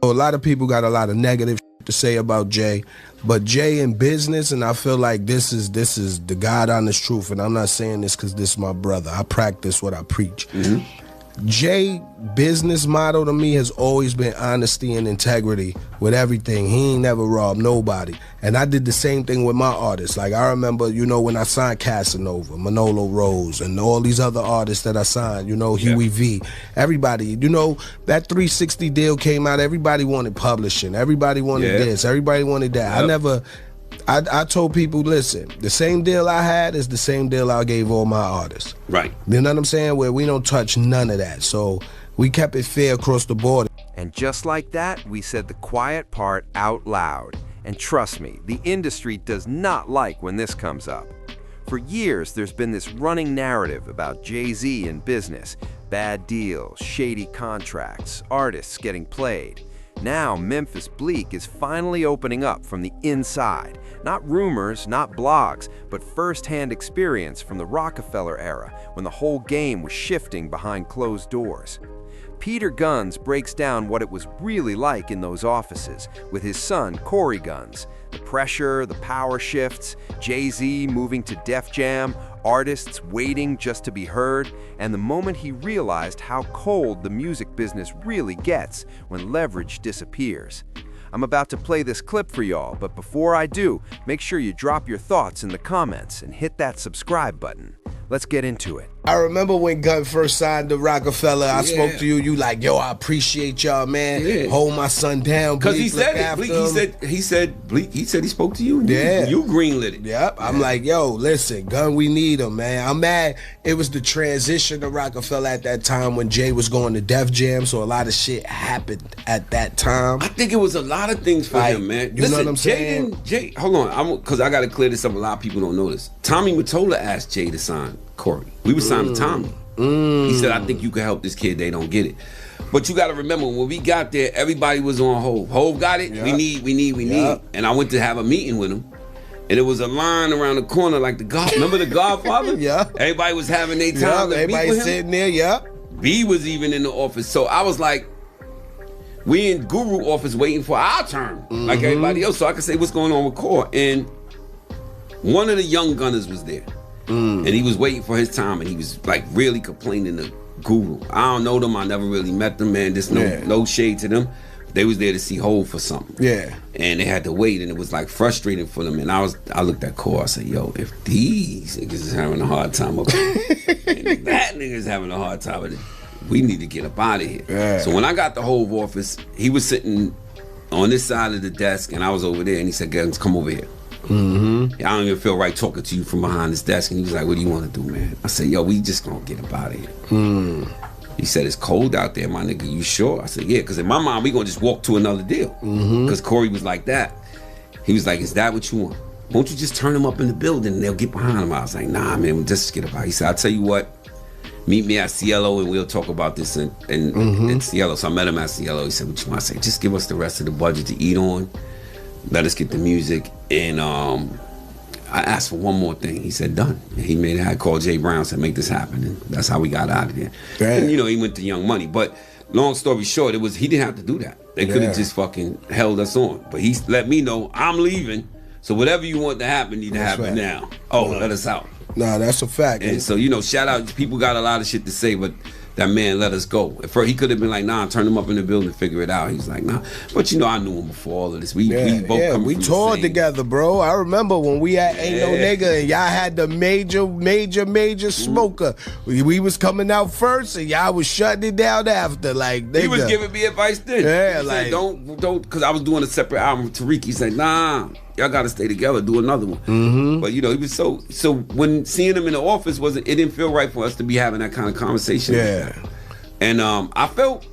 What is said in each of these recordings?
A lot of people got a lot of negative to say about Jay, but Jay in business, and I feel like this is the God honest truth, and I'm not saying this because this is my brother. I practice what I preach. Jay business motto to me has always been honesty and integrity with everything. He ain't never robbed nobody. And I did the same thing with my artists. Like I remember, when I signed Casanova, Manolo Rose, and all these other artists that I signed, Huey V, everybody, that 360 deal came out, everybody wanted publishing, everybody wanted this, everybody wanted that. I told people, listen, the same deal I had is the same deal I gave all my artists. Right. You know what I'm saying? Where we don't touch none of that. So we kept it fair across the board. And just like that, we said the quiet part out loud. And trust me, the industry does not like when this comes up. For years, there's been this running narrative about Jay-Z and business, bad deals, shady contracts, artists getting played. Now, Memphis Bleek is finally opening up from the inside. Not rumors, not blogs, but first-hand experience from the Rockefeller era when the whole game was shifting behind closed doors. Peter Gunz breaks down what it was really like in those offices with his son, Corey Gunz. The pressure, the power shifts, Jay-Z moving to Def Jam, artists waiting just to be heard, and the moment he realized how cold the music business really gets when leverage disappears. I'm about to play this clip for y'all, but before I do, make sure you drop your thoughts in the comments and hit that subscribe button. Let's get into it. I remember when Gunn first signed to Rockefeller, I spoke to you, you like, yo, I appreciate y'all, man. Hold my son down. Because he said it. Bleek, he said he spoke to you. You greenlit it. Yep. I'm like, yo, listen, Gunn, we need him, man. I'm mad. It was the transition to Rockefeller at that time when Jay was going to Def Jam, so a lot of shit happened at that time. I think it was a lot of things for him, man. You know what I'm saying? Jay, hold on, because I got to clear this up. A lot of people don't know this. Tommy Mottola asked Jay to sign Corey. We were signed to Tommy. He said, I think you can help this kid. They don't get it. But you got to remember, when we got there, everybody was on Hove. Hove got it. Yep. We need. And I went to have a meeting with him. And it was a line around the corner like remember the Godfather? Yeah. Everybody was having their time. Everybody sitting there, B was even in the office. So I was like, we in Guru office waiting for our turn, like everybody else. So I could say what's going on with Core. And one of the young gunners was there. And he was waiting for his time, and he was like really complaining to Guru. I don't know them. I never really met them, man. Just no shade to them. They was there to see Hov for something. Yeah. And they had to wait, and it was like frustrating for them. And I looked at Core. I said, yo, if these niggas is having a hard time up here, and that nigga's having a hard time with it, we need to get up out of here. Yeah. So when I got the Hov office, he was sitting on this side of the desk, and I was over there, and he said, guys, come over here. I don't even feel right talking to you from behind this desk. And he was like, what do you want to do, man? I said, yo, we just gonna get up out of here. He said, it's cold out there, my nigga. You sure? I said, yeah, because in my mind, we gonna just walk to another deal. Because Corey was like that. He was like, is that what you want? Won't you just turn them up in the building and they'll get behind him? I was like, nah, man, we'll just get up out. He said, I'll tell you what, meet me at Cielo and we'll talk about this in Cielo. So I met him at Cielo. He said, what you want? I said, just give us the rest of the budget to eat on. Let us get the music. And I asked for one more thing. He said, done. And he made it. I called Jay Brown, said, make this happen. And that's how we got out of there. And, he went to Young Money. But long story short, he didn't have to do that. They could have just fucking held us on. But he let me know, I'm leaving. So whatever you want to happen need to happen now. Let us out. Nah, that's a fact. And so, shout out. People got a lot of shit to say, but that man let us go. At first, he could have been like, nah, turn him up in the building and figure it out. He was like, nah. But I knew him before all of this. We both toured together, bro. I remember when we had Ain't No Nigga and y'all had the major smoker. We was coming out first and y'all was shutting it down after. Like, he was giving me advice then. Yeah, he said, don't, because I was doing a separate album with Tariq. He said, nah, y'all got to stay together, do another one. But he was so when seeing him in the office it didn't feel right for us to be having that kind of conversation. Yeah. And I felt,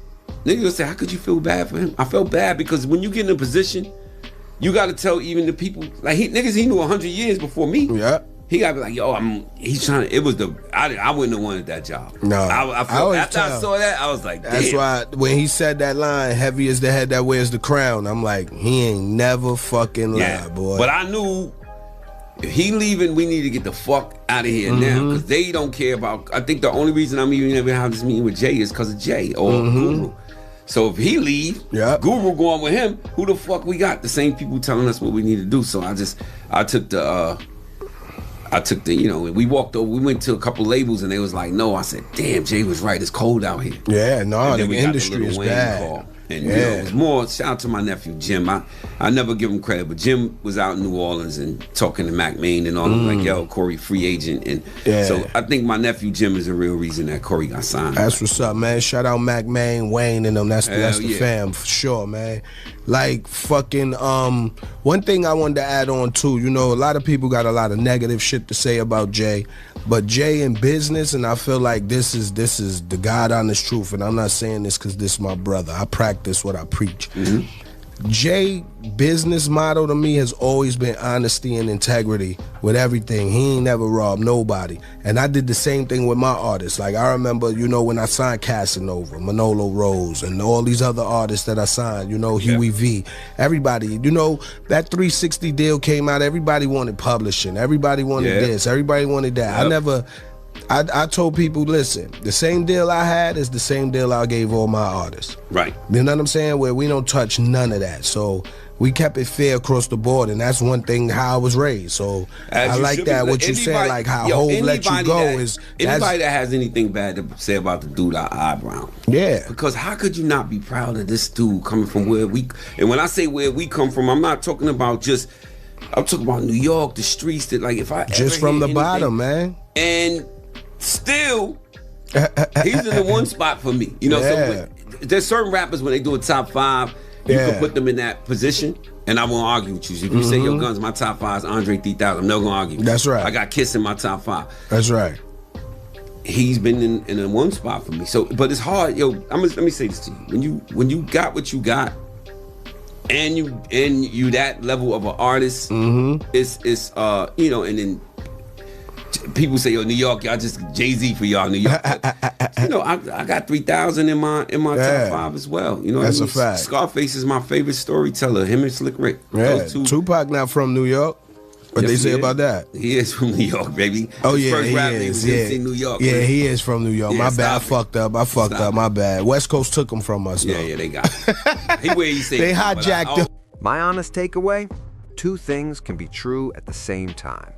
niggas would say, how could you feel bad for him? I felt bad because when you get in a position, you got to tell even the people, like he knew 100 years before me. Yeah. He got to be like, yo, he's trying to, I wouldn't have wanted that job. No. After I saw that, I was like, damn. That's why when he said that line, heavy is the head that wears the crown, I'm like, he ain't never fucking lied, boy. But I knew if he leaving, we need to get the fuck out of here now, because they don't care about, I think the only reason I'm even having this meeting with Jay is because of Jay or Guru. So if he leave, Guru going with him, who the fuck we got? The same people telling us what we need to do. So I took the, you know, we walked over, we went to a couple labels and they was like, no. I said, damn, Jay was right. It's cold out here. Yeah, no, the industry is bad. And you know, it was more, shout out to my nephew Jim. I never give him credit, but Jim was out in New Orleans and talking to Mac Main and all them, like, yo, Corey free agent. And so I think my nephew Jim is the real reason that Corey got signed. That's what's up, man. Shout out Mac Main, Wayne and them. That's the fam for sure, man. Like fucking one thing I wanted to add on too, you know, a lot of people got a lot of negative shit to say about Jay, but Jay in business, and I feel like this is the God honest truth, and I'm not saying this because this is my brother. I practice what I preach. Jay business motto to me has always been honesty and integrity with everything. He ain't never robbed nobody. And I did the same thing with my artists. Like I remember, you know, when I signed Casanova, Manolo Rose, and all these other artists that I signed, you know, Huey V, everybody, you know, that 360 deal came out, everybody wanted publishing, everybody wanted this, everybody wanted that. I told people, listen, the same deal I had is the same deal I gave all my artists. Right. You know what I'm saying? Where we don't touch none of that. So we kept it fair across the board, and that's one thing how I was raised. So I like that, what you said, like how Hov let you go is... Anybody that has anything bad to say about the dude, I eyebrow. Yeah. Because how could you not be proud of this dude coming from where we... And when I say where we come from, I'm not talking about just... I'm talking about New York, the streets, that like if I just from the bottom, man. And... still, he's in the one spot for me. You know, so there's certain rappers when they do a top 5, you can put them in that position, and I won't argue with you. So if you say, yo, Guns, my top 5 is Andre 3000, I'm not gonna argue. That's right. I got Kiss in my top 5. That's right. He's been in a one spot for me. So, but it's hard, yo. Let me say this to you: when you got what you got, and you that level of an artist, it's you know, and then. People say, yo, New York, y'all just Jay-Z for y'all, New York. But, you know, I got 3000 in my top 5 as well. You know, that's a fact. Scarface is my favorite storyteller. Him and Slick Rick. Yeah, Tupac not from New York. What they say about that? He is from New York, baby. Oh His yeah, first rap he is. In New York. Yeah, man. he is from New York. My bad. I fucked up. My bad. West Coast took him from us. Yeah, they got him. He where he say they hijacked him. My honest takeaway: 2 things can be true at the same time.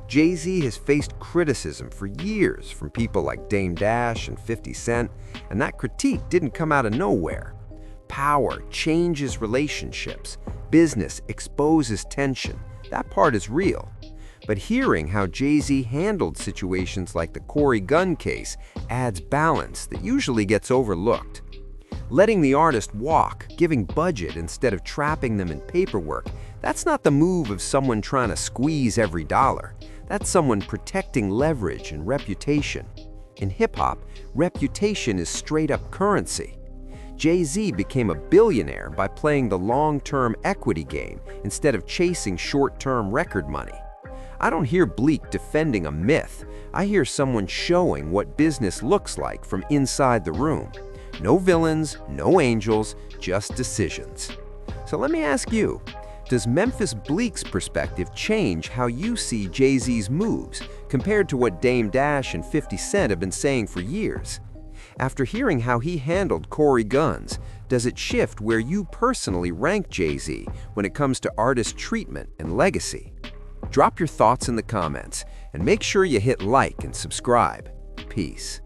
Jay-Z has faced criticism for years from people like Dame Dash and 50 Cent, and that critique didn't come out of nowhere. Power changes relationships. Business exposes tension. That part is real. But hearing how Jay-Z handled situations like the Corey Gunn case adds balance that usually gets overlooked. Letting the artist walk, giving budget instead of trapping them in paperwork, that's not the move of someone trying to squeeze every dollar. That's someone protecting leverage and reputation. In hip-hop, reputation is straight-up currency. Jay-Z became a billionaire by playing the long-term equity game instead of chasing short-term record money. I don't hear Bleek defending a myth. I hear someone showing what business looks like from inside the room. No villains, no angels, just decisions. So let me ask you, does Memphis Bleek's perspective change how you see Jay-Z's moves compared to what Dame Dash and 50 Cent have been saying for years? After hearing how he handled Corey Gunz, does it shift where you personally rank Jay-Z when it comes to artist treatment and legacy? Drop your thoughts in the comments and make sure you hit like and subscribe. Peace.